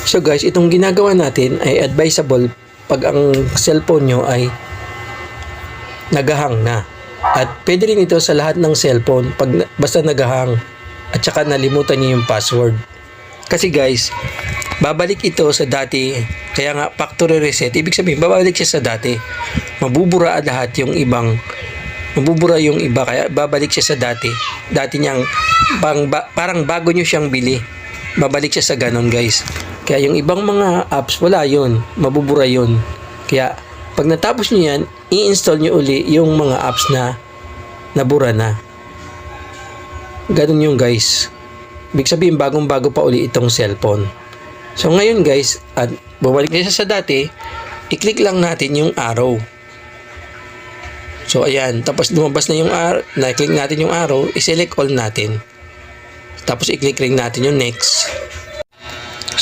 So guys, itong ginagawa natin ay advisable pag ang cellphone nyo ay nagahang na. At pwede rin ito sa lahat ng cellphone basta nagahang at saka nalimutan nyo yung password. Kasi guys, babalik ito sa dati, kaya nga factory reset, ibig sabihin babalik siya sa dati. Mabubura lahat yung ibang, mabubura yung iba, kaya babalik siya sa dati. Dati niyang, parang bago nyo siyang bili. Babalik siya sa ganon guys. Kaya yung ibang mga apps, wala yun, mabubura yun. Kaya pag natapos nyo yan, i-install nyo uli yung mga apps na nabura na. Ganun yung guys. Ibig sabihin bagong-bago pa uli itong cellphone. So ngayon guys, at bumalik na siya sa dati, i-click lang natin yung arrow. So ayan, tapos lumabas na yung arrow, na-click natin yung arrow, i-select all natin. Tapos i-click rin natin yung next.